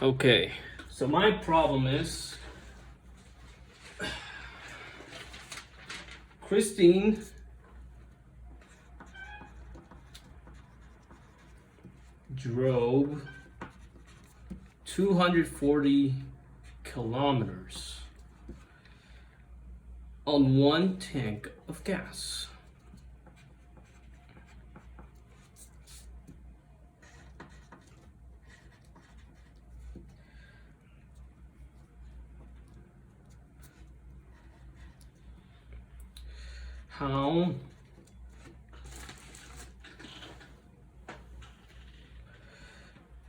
Okay, so my problem is Christine drove 240 kilometers on one tank of gas. How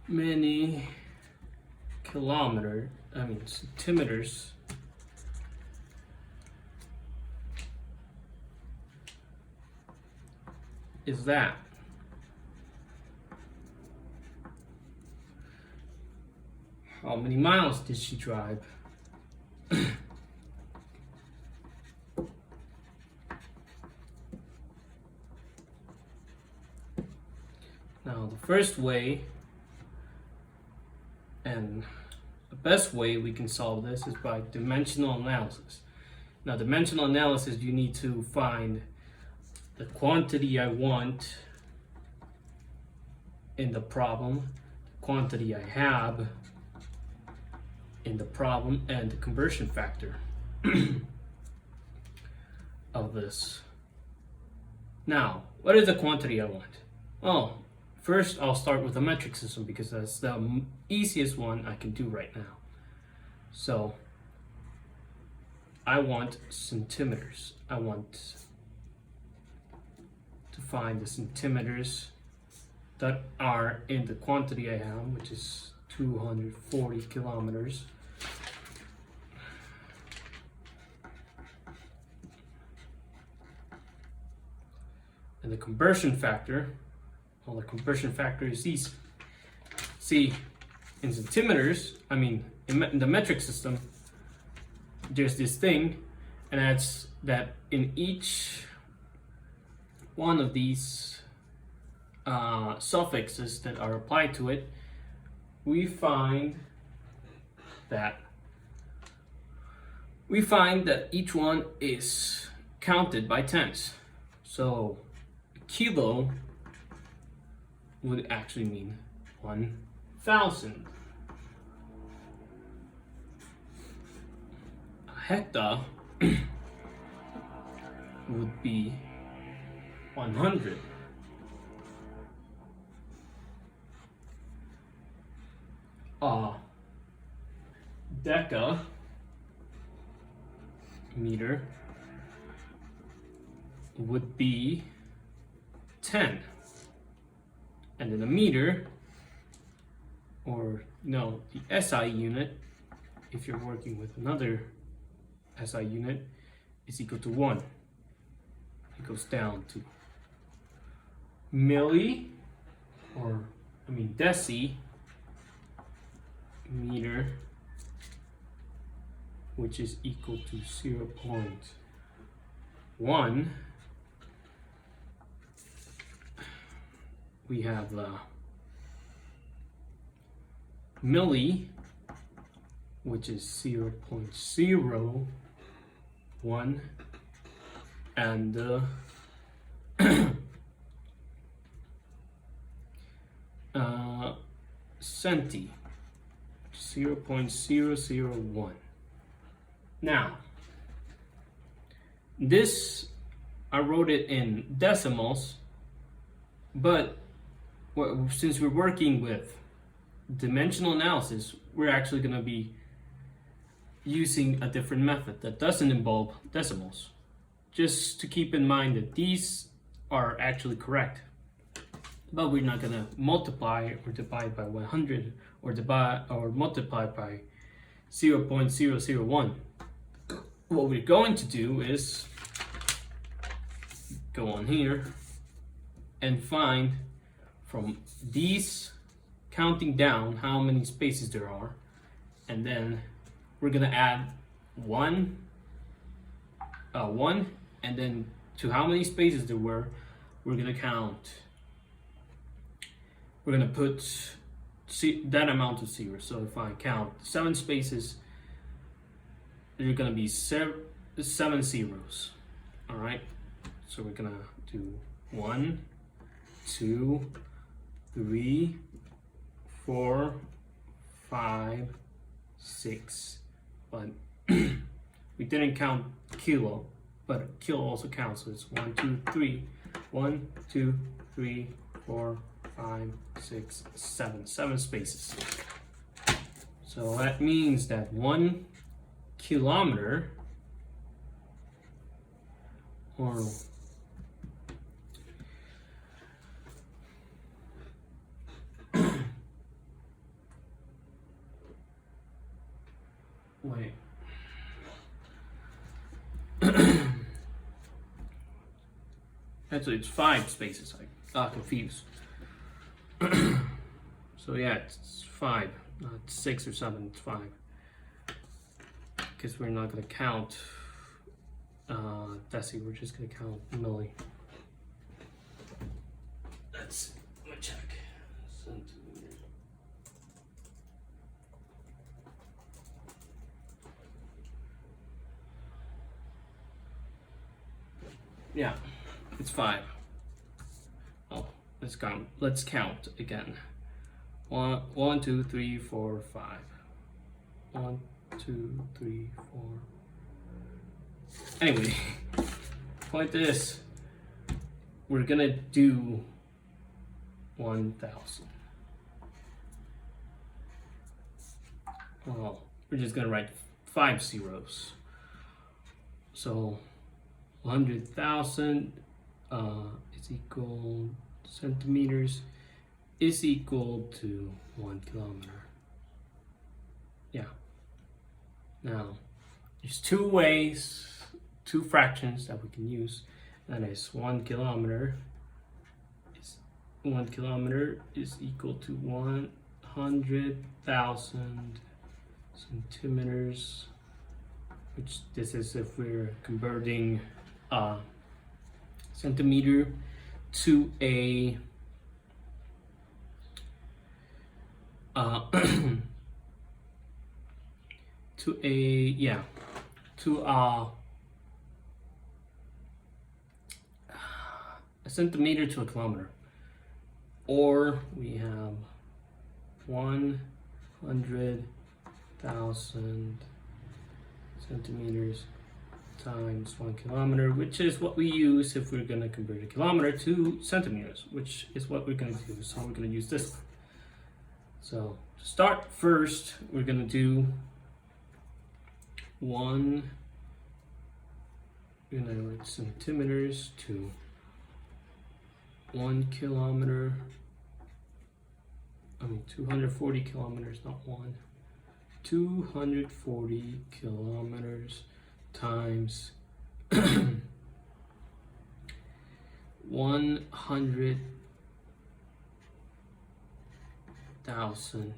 many centimeters is that? How many miles did she drive? Now, the first way and the best way we can solve this is by dimensional analysis. Now, dimensional analysis, you need to find the quantity I want in the problem, the quantity I have in the problem, and the conversion factor of this. Now, what is the quantity I want? Well, first I'll start with the metric system because that's the easiest one I can do right now. So I want centimeters. I want to find the centimeters that are in the quantity I have, which is 240 kilometers. And the conversion factor, well, the conversion factor is easy. See, in centimeters, in the metric system, there's this thing, and that's that in each one of these suffixes that are applied to it, we find that each one is counted by tens. So kilo would actually mean 1,000. A hectare would be 100. Decameter would be 10. And then a meter, or the SI unit, if you're working with another SI unit, is equal to 1. It goes down to milli, decimeter, which is equal to 0.1. We have milli, which is 0.01, and centi, 0.001. Now, this I wrote it in decimals, but since we're working with dimensional analysis, we're actually going to be using a different method that doesn't involve decimals. Just to keep in mind that these are actually correct, but we're not going to multiply or divide by 100 or multiply by 0.001. What we're going to do is go on here and find from these, counting down how many spaces there are, and then we're gonna add one, and then to how many spaces there were, we're gonna count. We're gonna put that amount of zeros. So if I count 7 spaces, there are gonna be 7 zeros. All right. So we're gonna do 1, 2, 3, 4, 5, 6. But we didn't count kilo, but kilo also counts. So it's 1, 2, 3. 1, 2, 3, 4, 5, 6, 7. 7 spaces. So that means that 1 kilometer, or wait. Actually, it's 5 spaces. I got confused. So yeah, it's 5, not 6 or 7. It's 5. Because we're not gonna count deci. We're just gonna count milli. Let's check. Centimeters. Yeah, it's 5. Oh, let's count. Let's count again. 1, 2, 3, 4, 5. 1, 2, 3, 4. Anyway, point is, we're gonna do 1,000. Well, we're just gonna write 5 zeros. So 100,000 is equal centimeters is equal to 1 kilometer. Yeah. Now, there's 2 ways, 2 fractions that we can use. That is 1 kilometer is equal to 100,000 centimeters, which this is if we're converting centimeter to a a centimeter to a kilometer, or we have 100,000 centimeters times 1 kilometer, which is what we use if we're gonna convert a kilometer to centimeters, which is what we're gonna do. So we're gonna use this one. So to start first, we're gonna do we're gonna write centimeters to 1 kilometer. 240 kilometers, not 1. 240 kilometers times 100,000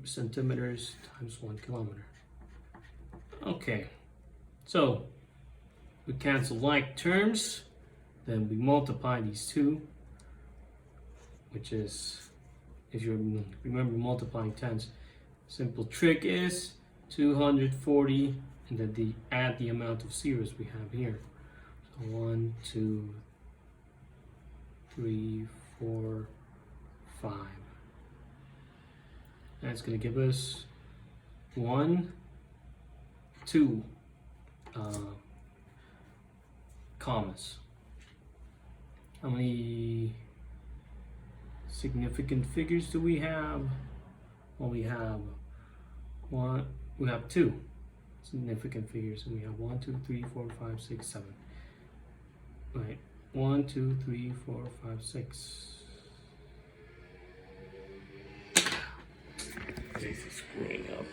centimeters times 1 kilometer. Okay, so we cancel like terms, then we multiply these two, which is, if you remember multiplying tens, simple trick is 240 and then add the amount of zeros we have here. So 1, 2, 3, 4, 5. That's going to give us 1, 2 commas. How many significant figures do we have? Well, we have 2 significant figures. We have 1, 2, 3, 4, 5, 6, 7. Right. 1, 2, 3, 4, 5, 6. This is screwing up.